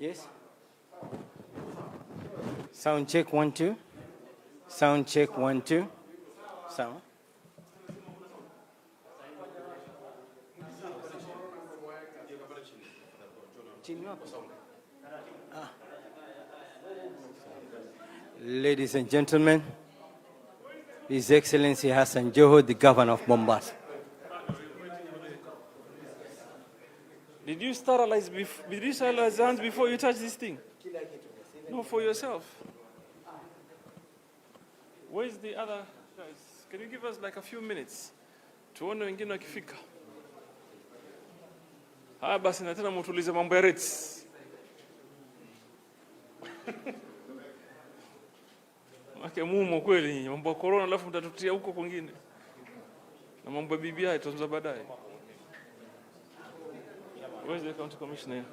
Yes. Sound check 1 2. Sound check 1 2. Sound. Ladies and gentlemen, His Excellency Hassan Joho, the Governor of Mombasa. Did you sterilize hands before you touch this thing? No, for yourself. Where's the other guys? Can you give us like a few minutes? Tuone wengine wakifika. Haya basi na tena mtulize mambo ya rates. Make mumo kweli mambo ya corona alafu mtatutia huko kwingine. Na mambo ya BBI tutaanza baadaye. Where's the county commissioner?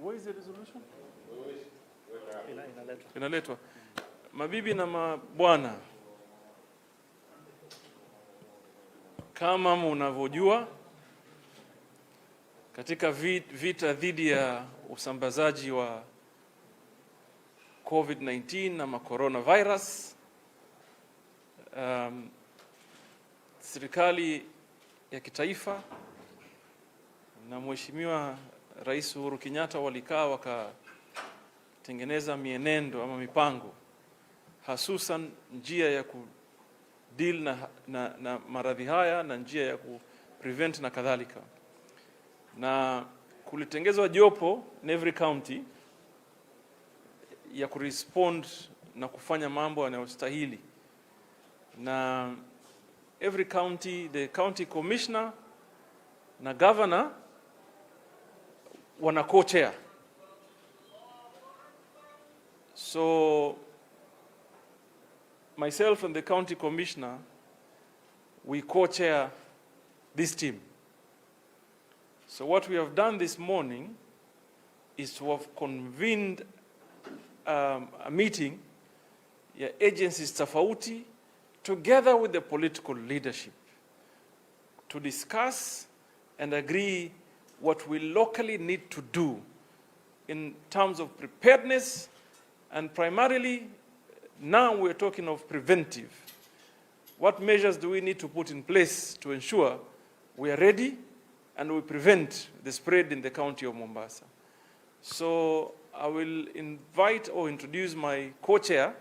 Where is the resolution? Inaletwa. Mabibi na mabwana, kama mnavyojua, katika vita dhidi ya usambazaji wa COVID-19 na coronavirus, serikali ya kitaifa na Mheshimiwa Rais Uhuru Kenyatta walikaa wakatengeneza mienendo ama mipango hasusan njia ya kudeal na maradhi haya na njia ya kuprevent na kadhalika. Na kulitengezwa jopo in every county ya kurespond na kufanya mambo yanayostahili. Na every county, the county commissioner na governor wana co-chair. So myself and the county commissioner, we co-chair this team. So what we have done this morning is to have convened a meeting ya agencies tofauti together with the political leadership to discuss and agree what we locally need to do in terms of preparedness, and primarily now we're talking of preventive. What measures do we need to put in place to ensure we are ready and we prevent the spread in the county of Mombasa? So I will invite or introduce my co-chair,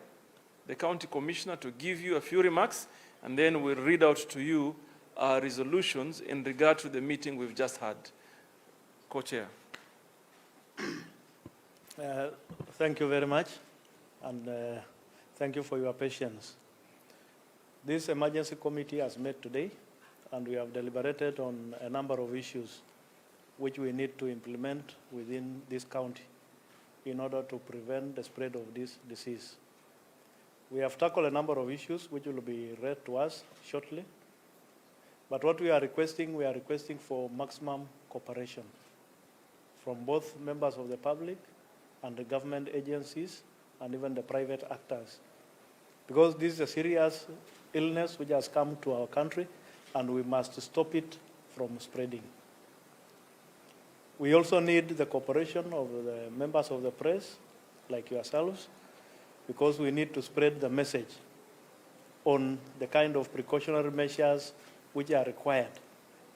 the county commissioner, to give you a few remarks, and then we'll read out to you our resolutions in regard to the meeting we've just had. Co-chair. Thank you very much, and thank you for your patience. This emergency committee has met today, and we have deliberated on a number of issues which we need to implement within this county in order to prevent the spread of this disease. We have tackled a number of issues which will be read to us shortly, but what we are requesting for maximum cooperation from both members of the public and the government agencies and even the private actors. Because this is a serious illness which has come to our country, and we must stop it from spreading. We also need the cooperation of the members of the press, like yourselves, because we need to spread the message on the kind of precautionary measures which are required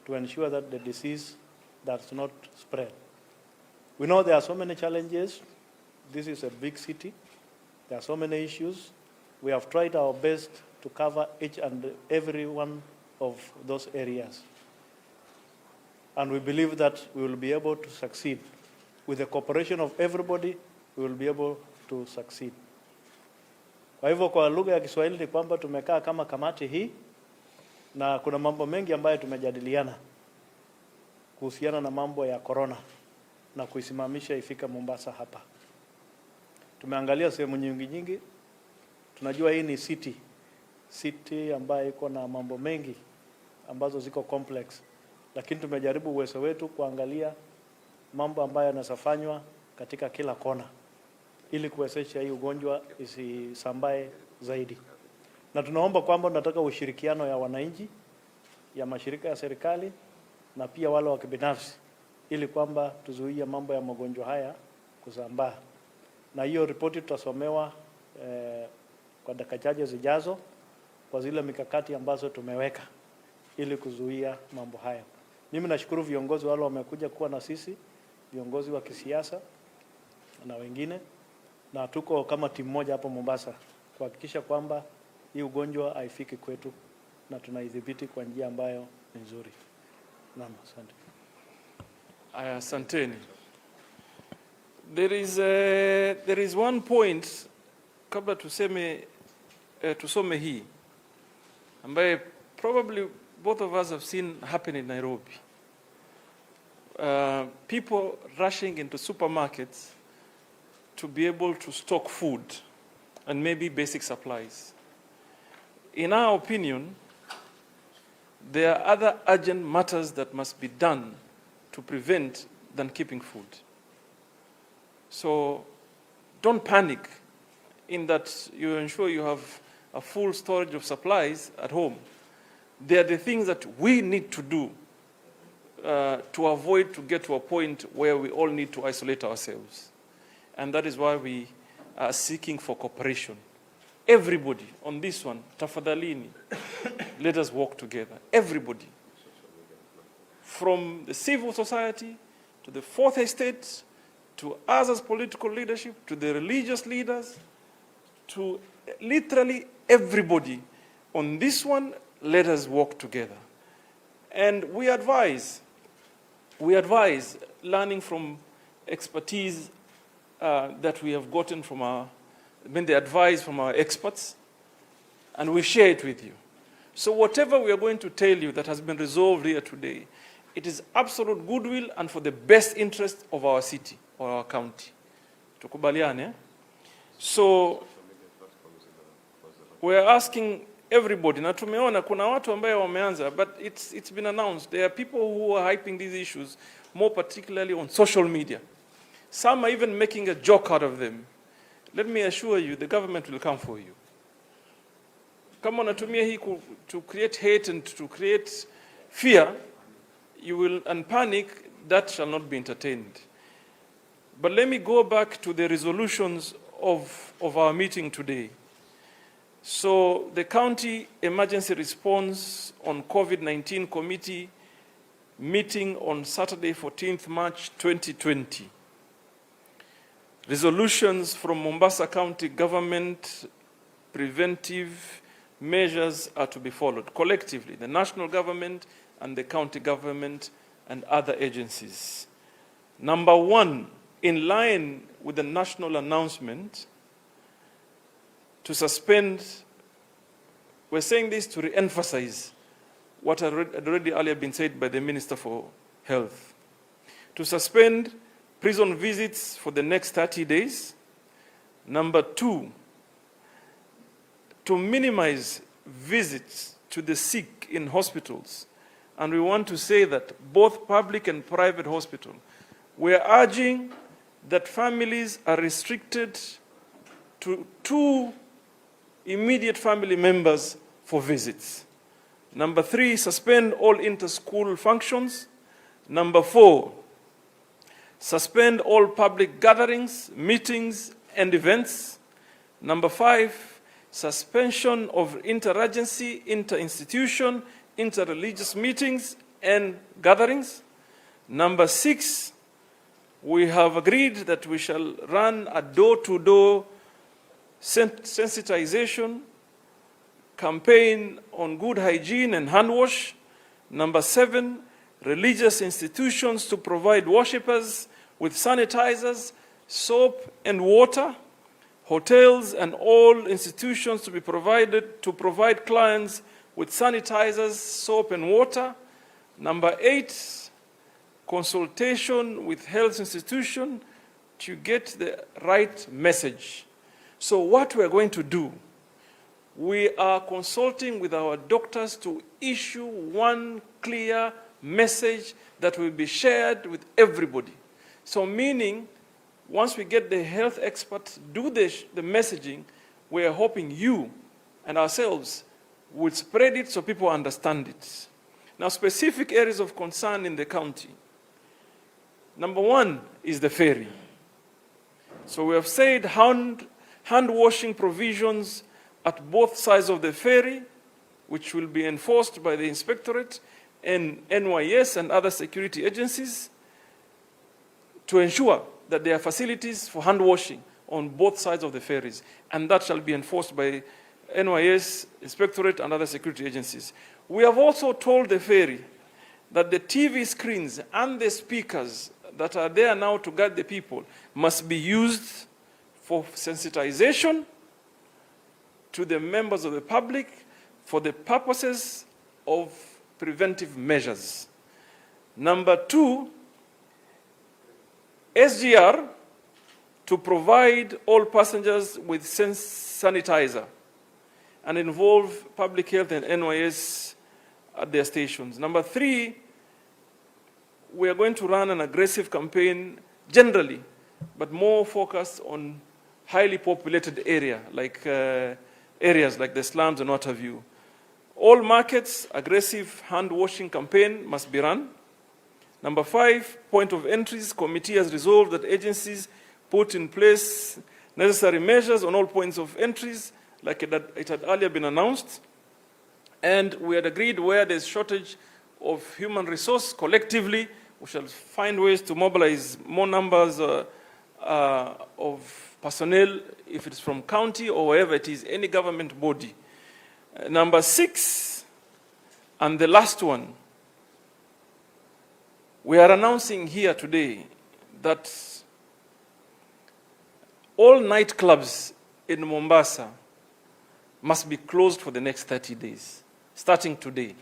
to ensure that the disease does not spread. We know there are so many challenges. This is a big city. There are so many issues. We have tried our best to cover each and every one of those areas. And we believe that we will be able to succeed. With the cooperation of everybody, we will be able to succeed. Kwa hivyo kwa lugha ya Kiswahili ni kwamba tumekaa kama kamati hii na kuna mambo mengi ambayo tumejadiliana kuhusiana na mambo ya corona na kuisimamisha ifika Mombasa hapa. Tumeangalia sehemu nyingi. Tunajua hii ni city ambayo iko na mambo mengi ambazo ziko complex, lakini tumejaribu uwezo wetu kuangalia mambo ambayo yanasafanywa katika kila kona ili kuwezesha hii ugonjwa isisambae zaidi. Na tunaomba kwamba tunataka ushirikiano ya wananchi, ya mashirika ya serikali na pia wale wa kibinafsi, ili kwamba tuzuie mambo ya magonjwa haya kusambaa. Na hiyo ripoti tutasomewa kwa dakika chache zijazo kwa zile mikakati ambazo tumeweka ili kuzuia mambo haya. Mimi nashukuru viongozi wale wamekuja kuwa na sisi, viongozi wa kisiasa na wengine, na tuko kama timu moja hapo Mombasa kuhakikisha kwamba hii ugonjwa haifiki kwetu na tunaidhibiti kwa njia ambayo ni nzuri. Naam, asante. Aya, asanteni. There is one point kabla tusome hii ambaye probably both of us have seen happen in Nairobi. People rushing into supermarkets to be able to stock food and maybe basic supplies. In our opinion, there are other urgent matters that must be done to prevent than keeping food. So don't panic in that you ensure you have a full storage of supplies at home. They are the things that we need to do to avoid to get to a point where we all need to isolate ourselves. And that is why we are seeking for cooperation. Everybody on this one, tafadhalini, let us work together. Everybody. From the civil society to the fourth estate, to us as political leadership, to the religious leaders, to literally everybody. On this one, let us work together. And we advise, learning from expertise that we have gotten from the advice from our experts, and we share it with you. So whatever we are going to tell you that has been resolved here today, it is absolute goodwill and for the best interest of our city or our county. Tukubaliane. So we are asking everybody, na tumeona kuna watu ambaye wameanza, but it's been announced. There are people who are hyping these issues, more particularly on social media. Some are even making a joke out of them. Let me assure you, the government will come for you. Kama unatumia hii to create hate and to create fear, you will, and panic, that shall not be entertained. But let me go back to the resolutions of our meeting today. So the County Emergency Response on COVID-19 Committee meeting on Saturday, 14th March 2020. Resolutions from Mombasa County Government, preventive measures are to be followed collectively, the national government and the county government and other agencies. Number one, in line with the national announcement to suspend, we're saying this to re-emphasize what had already earlier been said by the Minister for Health, to suspend prison visits for the next 30 days. Number two, to minimize visits to the sick in hospitals. And we want to say that both public and private hospitals, we are urging that families are restricted to 2 immediate family members for visits. Number three, suspend all inter-school functions. Number four, suspend all public gatherings, meetings, and events. Number five, suspension of interagency, inter-institution, inter-religious meetings and gatherings. Number six, we have agreed that we shall run a door-to-door sensitization campaign on good hygiene and hand wash. Number seven, religious institutions to provide worshippers with sanitizers, soap and water. Hotels and all institutions to be provided to provide clients with sanitizers, soap and water. Number eight, consultation with health institution to get the right message. So what we're going to do, we are consulting with our doctors to issue one clear message that will be shared with everybody. So meaning, once we get the health experts do the messaging, we are hoping you and ourselves will spread it so people understand it. Now, specific areas of concern in the county. Number one is the ferry. So we have said hand washing provisions at both sides of the ferry, which will be enforced by the Inspectorate and NYS and other security agencies, to ensure that there are facilities for hand washing on both sides of the ferries, and that shall be enforced by NYS, Inspectorate, and other security agencies. We have also told the ferry that the TV screens and the speakers that are there now to guide the people must be used for sensitization to the members of the public for the purposes of preventive measures. Number two, SGR to provide all passengers with sanitizer and involve public health and NYS at their stations. Number three, we are going to run an aggressive campaign generally, but more focused on highly populated areas like the slums and what have you. All markets, aggressive hand washing campaign must be run. Number five, point of entries. Committee has resolved that agencies put in place necessary measures on all points of entries, like it had earlier been announced. And we had agreed where there's shortage of human resource collectively, we shall find ways to mobilize more numbers of personnel, if it's from county or wherever it is, any government body. Number six, and the last one, we are announcing here today that all nightclubs in Mombasa must be closed for the next 30 days, starting today.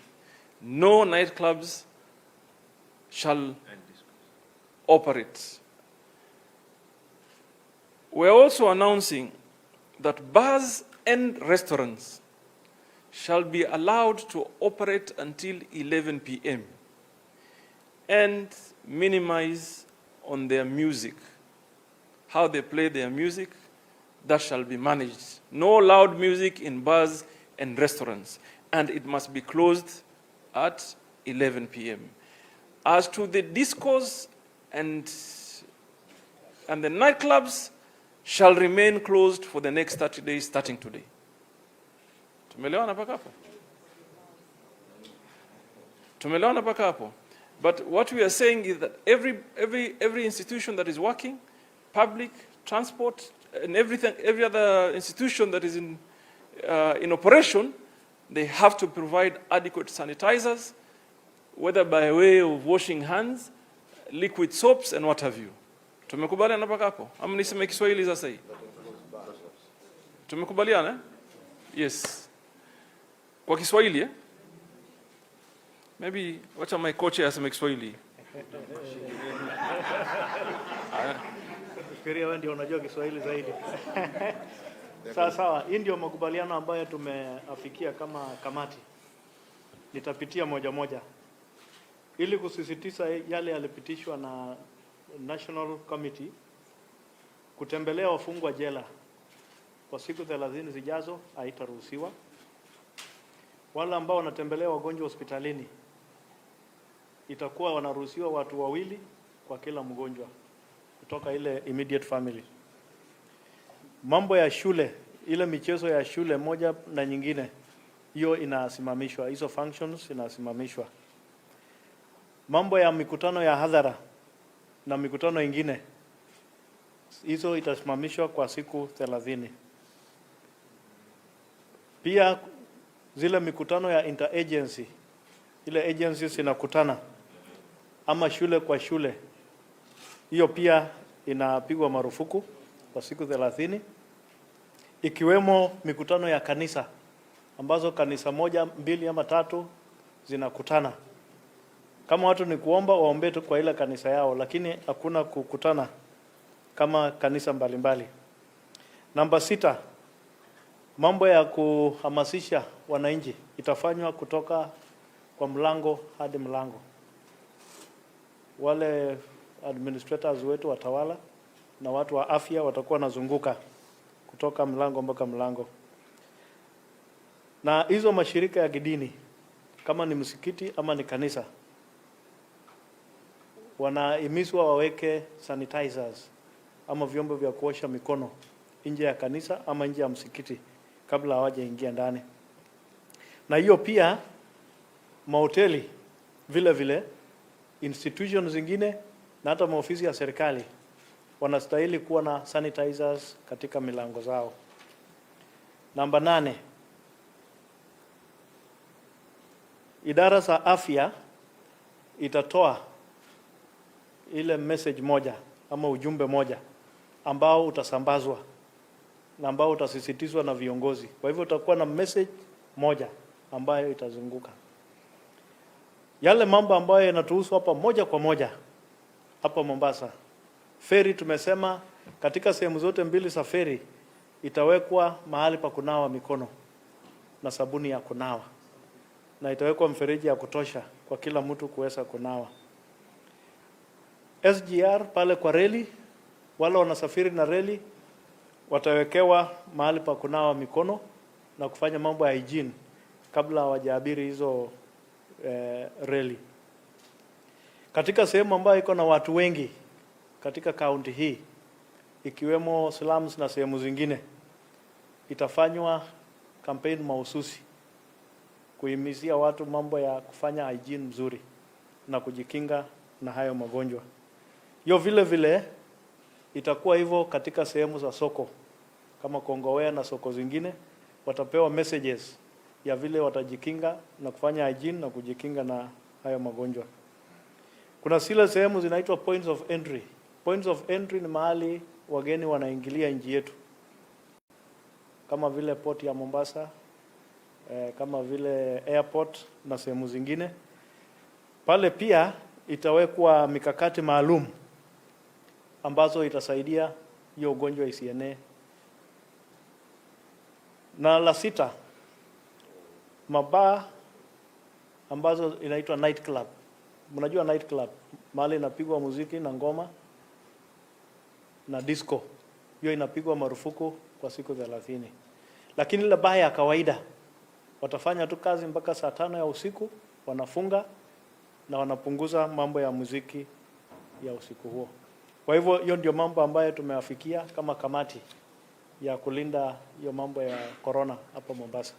No nightclubs shall operate. We're also announcing that bars and restaurants shall be allowed to operate until 11 p.m. and minimize on their music. How they play their music, that shall be managed. No loud music in bars and restaurants, and it must be closed at 11 p.m. As to the discos and the nightclubs, shall remain closed for the next 30 days starting today. Tumeelewana mpaka hapo? Tumeelewana mpaka hapo? But what we are saying is that every institution that is working, public, transport, and every other institution that is in operation, they have to provide adequate sanitizers, whether by way of washing hands, liquid soaps, and what have you. Tumekubaliana mpaka hapo? Ama niseme Kiswahili sasa hii? Tumekubaliana? Yes. Kwa Kiswahili, Maybe wacha my coach aseme Kiswahili. Fikiria wewe ndio unajua Kiswahili zaidi. Sawa, hii ndio makubaliano ambayo tumeafikia kama kamati. Nitapitia moja moja ili kusisitiza yale yalipitishwa na National Committee. Kutembelea wafungwa jela kwa siku 30 zijazo haitaruhusiwa. Wale ambao wanatembelea wagonjwa hospitalini itakuwa wanaruhusiwa watu 2 kwa kila mgonjwa kutoka ile immediate family. Mambo ya shule, ile michezo ya shule moja na nyingine, hiyo inasimamishwa, hizo functions inasimamishwa. Mambo ya mikutano ya hadhara na mikutano ingine, hizo itasimamishwa kwa siku 30. Pia zile mikutano ya interagency, ile agencies inakutana ama shule kwa shule, hiyo pia inapigwa marufuku kwa siku 30, ikiwemo mikutano ya kanisa ambazo kanisa 1, 2 ama 3 zinakutana. Kama watu ni kuomba waombe tu kwa ile kanisa yao, lakini hakuna kukutana kama kanisa mbalimbali. Namba 6, mambo ya kuhamasisha wananchi itafanywa kutoka kwa mlango hadi mlango. Wale administrators wetu watawala na watu wa afya watakuwa nazunguka kutoka mlango mpaka mlango. Na hizo mashirika ya kidini kama ni msikiti ama ni kanisa, wanahimizwa waweke sanitizers ama vyombo vya kuosha mikono nje ya kanisa ama nje ya msikiti kabla hawajaingia ndani. Na hiyo pia mahoteli vile vile, institutions zingine na hata maofisi ya serikali wanastahili kuwa na sanitizers katika milango zao. Namba 8, idara za afya itatoa ile message moja ama ujumbe moja ambao utasambazwa na ambao utasisitizwa na viongozi. Kwa hivyo utakuwa na message moja ambayo itazunguka. Yale mambo ambayo yanatuhusu hapa moja kwa moja hapa Mombasa. Feri tumesema katika sehemu zote mbili za feri itawekwa mahali pa kunawa mikono na sabuni ya kunawa, na itawekwa mfereji ya kutosha kwa kila mtu kuweza kunawa. SGR pale kwa reli, wale wanasafiri na reli watawekewa mahali pa kunawa mikono na kufanya mambo ya hygiene kabla hawajaabiri hizo reli. Katika sehemu ambayo iko na watu wengi katika kaunti hii ikiwemo slums na sehemu zingine, itafanywa campaign mahususi kuhimizia watu mambo ya kufanya hygiene mzuri na kujikinga na hayo magonjwa. Hiyo vile vile itakuwa hivyo katika sehemu za soko kama Kongowea na soko zingine, watapewa messages ya vile watajikinga na kufanya hygiene na kujikinga na hayo magonjwa. Kuna zile sehemu zinaitwa points of entry. Points of entry ni mahali wageni wanaingilia nchi yetu, kama vile port ya Mombasa, kama vile airport na sehemu zingine. Pale pia itawekwa mikakati maalum ambazo itasaidia hiyo ugonjwa isienee. Na la 6, mabaa ambazo inaitwa night club. Mnajua night club, mahali inapigwa muziki na ngoma na disco. Hiyo inapigwa marufuku kwa siku 30. Lakini ile baa ya kawaida watafanya tu kazi mpaka saa 5 ya usiku, wanafunga na wanapunguza mambo ya muziki ya usiku huo. Kwa hivyo hiyo ndio mambo ambayo tumeafikia kama kamati ya kulinda hiyo mambo ya corona hapa Mombasa.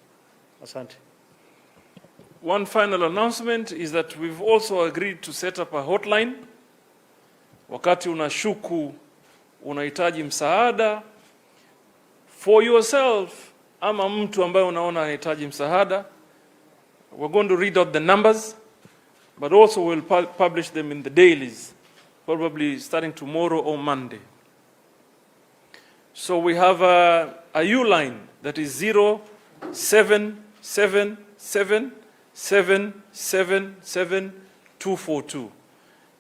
Asante. One final announcement is that we've also agreed to set up a hotline. Wakati unashuku unahitaji msaada for yourself ama mtu ambaye unaona anahitaji msaada, we're going to read out the numbers, but also we'll publish them in the dailies, probably starting tomorrow or Monday. So we have a U-line that is 0777777242.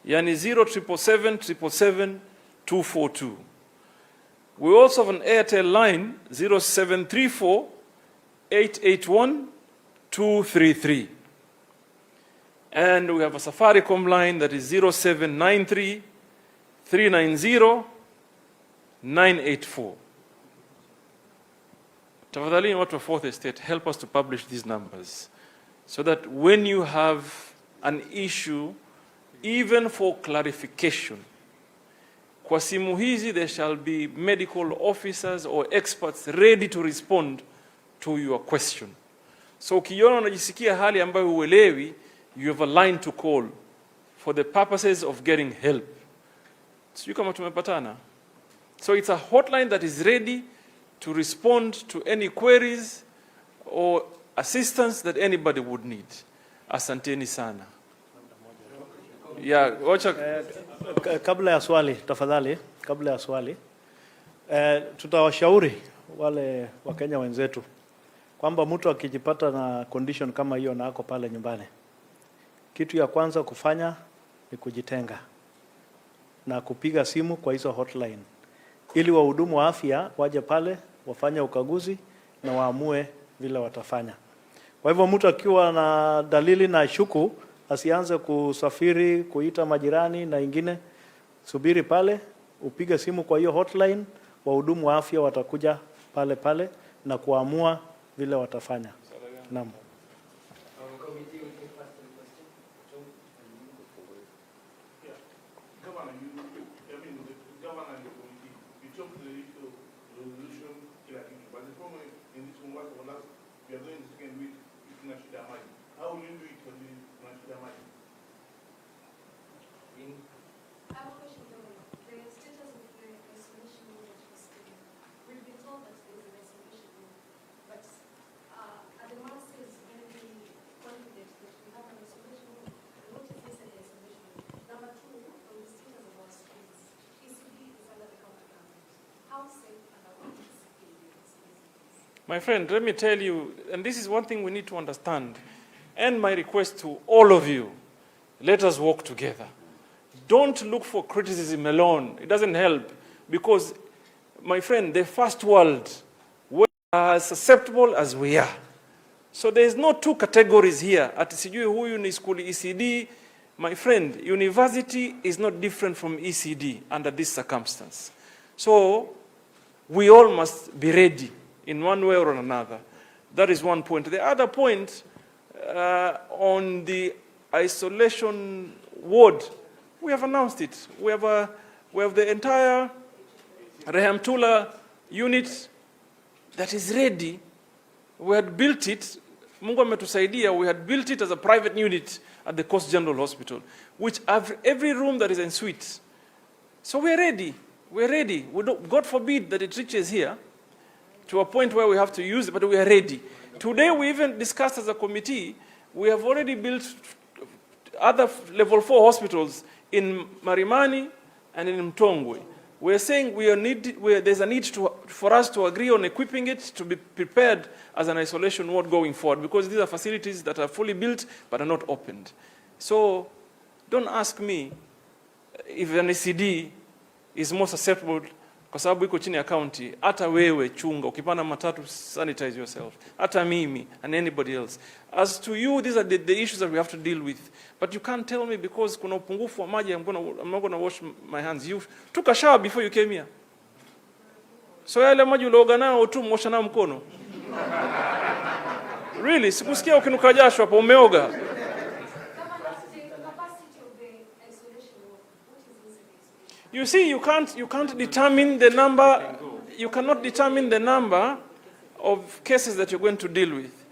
Yani 0777777242. We also have an Airtel line 0734881233. And we have a Safaricom line that is 0793390984. Tafadhali watu wa Fourth Estate, help us to publish these numbers so that when you have an issue, even for clarification, kwa simu hizi there shall be medical officers or experts ready to respond to your question. So ukiona unajisikia hali ambayo huelewi, you have a line to call for the purposes of getting help. Sijui kama tumepatana. So it's a hotline that is ready to respond to any queries or assistance that anybody would need. Asanteni sana. Yeah, wacha kabla ya swali tafadhali, kabla ya swali tutawashauri wale Wakenya wenzetu kwamba mtu akijipata na condition kama hiyo na ako pale nyumbani, kitu ya kwanza kufanya ni kujitenga na kupiga simu kwa hizo hotline ili wahudumu wa afya waje pale wafanye ukaguzi na waamue vile watafanya. Kwa hivyo mtu akiwa na dalili na shuku asianze kusafiri kuita majirani na ingine, subiri pale, upige simu kwa hiyo hotline, wahudumu wa afya watakuja pale pale na kuamua vile watafanya. Naam. My friend, let me tell you, and this is one thing we need to understand, and my request to all of you, let us work together. Don't look for criticism alone. It doesn't help, because, my friend, the first world, we are as susceptible as we are. So there is no two categories here. Ati sijui huyu ni school ECD. My friend, university is not different from ECD under this circumstance. So we all must be ready in one way or another. That is one point. The other point, on the isolation ward, we have announced it. We have the entire Rehamtula unit that is ready. We had built it. Mungu ametusaidia. We had built it as a private unit at the Coast General Hospital, which have every room that is en suite. So we're ready. We're ready. God forbid that it reaches here to a point where we have to use it, but we are ready. Today we even discussed as a committee, we have already built other level 4 hospitals in Marimani and in Mtongwe. We're saying there's a need for us to agree on equipping it to be prepared as an isolation ward going forward, because these are facilities that are fully built but are not opened. So don't ask me if an ECD is more susceptible kwa sababu iko chini ya county. Hata wewe chunga, ukipanda matatu sanitize yourself. Hata mimi and anybody else. As to you, these are the issues that we have to deal with. But you can't tell me because kuna upungufu wa maji, I'm not going to wash my hands. You took a shower before you came here. So yale maji ulioga nao tu mwosha nao mkono. Really, sikusikia ukinuka jasho hapo umeoga. You see, you can't determine the number. You cannot determine the number of cases that you're going to deal with.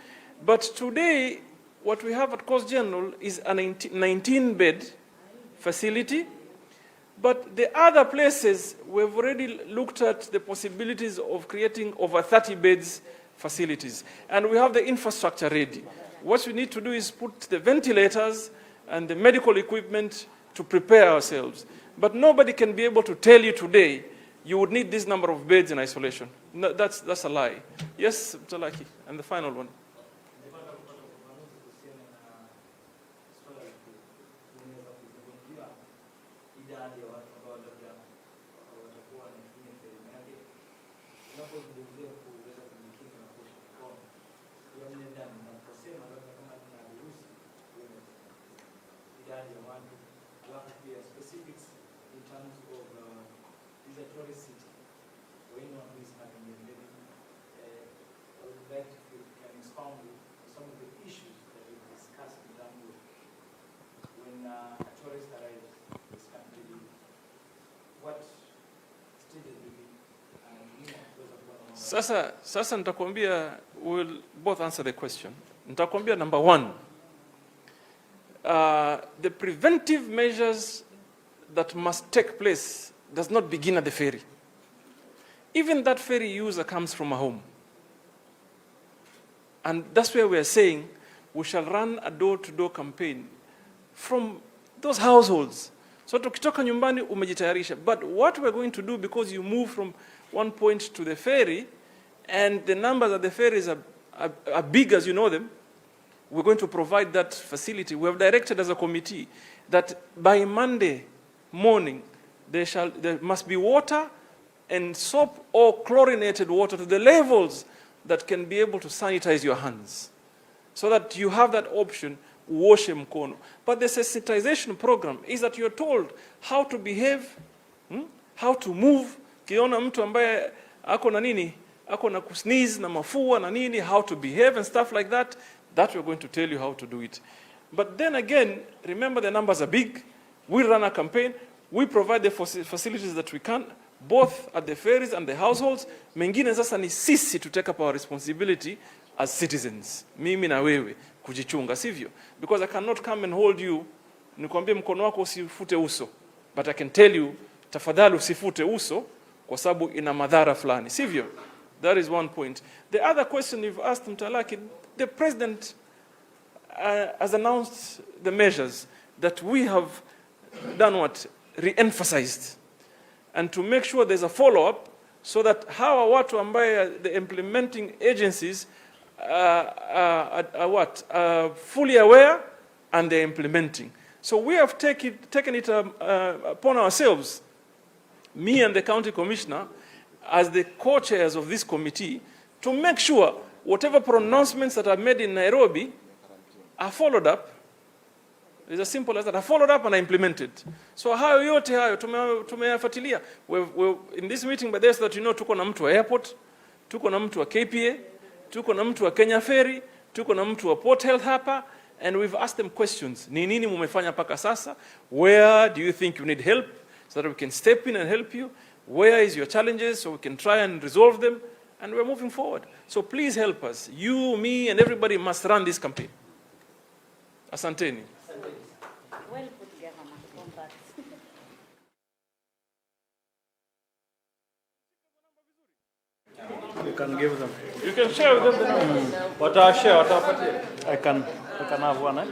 But today, what we have at Coast General is a 19-bed facility. But the other places, we've already looked at the possibilities of creating over 30 beds facilities. And we have the infrastructure ready. What we need to do is put the ventilators and the medical equipment to prepare ourselves. But nobody can be able to tell you today, you would need this number of beds in isolation. No, that's a lie. Yes, Mtalaki, and the final one. Sasa nitakwambia, we'll both answer the question. Nitakwambia number one, the preventive measures that must take place does not begin at the ferry. Even that ferry user comes from a home. And that's where we are saying we shall run a door-to-door campaign from those households. So tukitoka nyumbani umejitayarisha. But what we're going to do, because you move from one point to the ferry, and the numbers at the ferries are big as you know them, we're going to provide that facility. We have directed as a committee that by Monday morning, there must be water and soap or chlorinated water to the levels that can be able to sanitize your hands, so that you have that option, wash mkono. But the sensitization program is that you're told how to behave, how to move. Kiona mtu ambaye ako na nini, ako na kusneeze na mafua na nini, how to behave and stuff like that, that we're going to tell you how to do it. But then again, remember the numbers are big. We run a campaign. We provide the facilities that we can, both at the ferries and the households. Mengine sasa ni sisi to take up our responsibility as citizens. Mimi na wewe kujichunga, sivyo? Because I cannot come and hold you, nikwambie mkono wako usifute uso. But I can tell you, tafadhali usifute uso kwa sababu ina madhara fulani, sivyo? That is one point. The other question you've asked, Mtalaki, the president has announced the measures that we have done what? Re-emphasized. And to make sure there's a follow-up, so that hawa watu ambaye the implementing agencies are fully aware and they're implementing. So we have taken it upon ourselves, me and the county commissioner, as the co-chairs of this committee, to make sure whatever pronouncements that are made in Nairobi are followed up. It's as simple as that. Are followed up and are implemented. So hayo yote hayo tumeyafuatilia. In this meeting, but there's that tuko na mtu wa airport, tuko na mtu wa KPA, tuko na mtu wa Kenya Ferry, tuko na mtu wa Port Health hapa, and we've asked them questions. Ni nini mumefanya paka sasa? Where do you think you need help so that we can step in and help you? Where is your challenges so we can try and resolve them? And we're moving forward. So please help us. You, me, and everybody must run this campaign. Asanteni. Well put, Governor. Congrats. You can give them. You can share with them the number. I can have one, eh?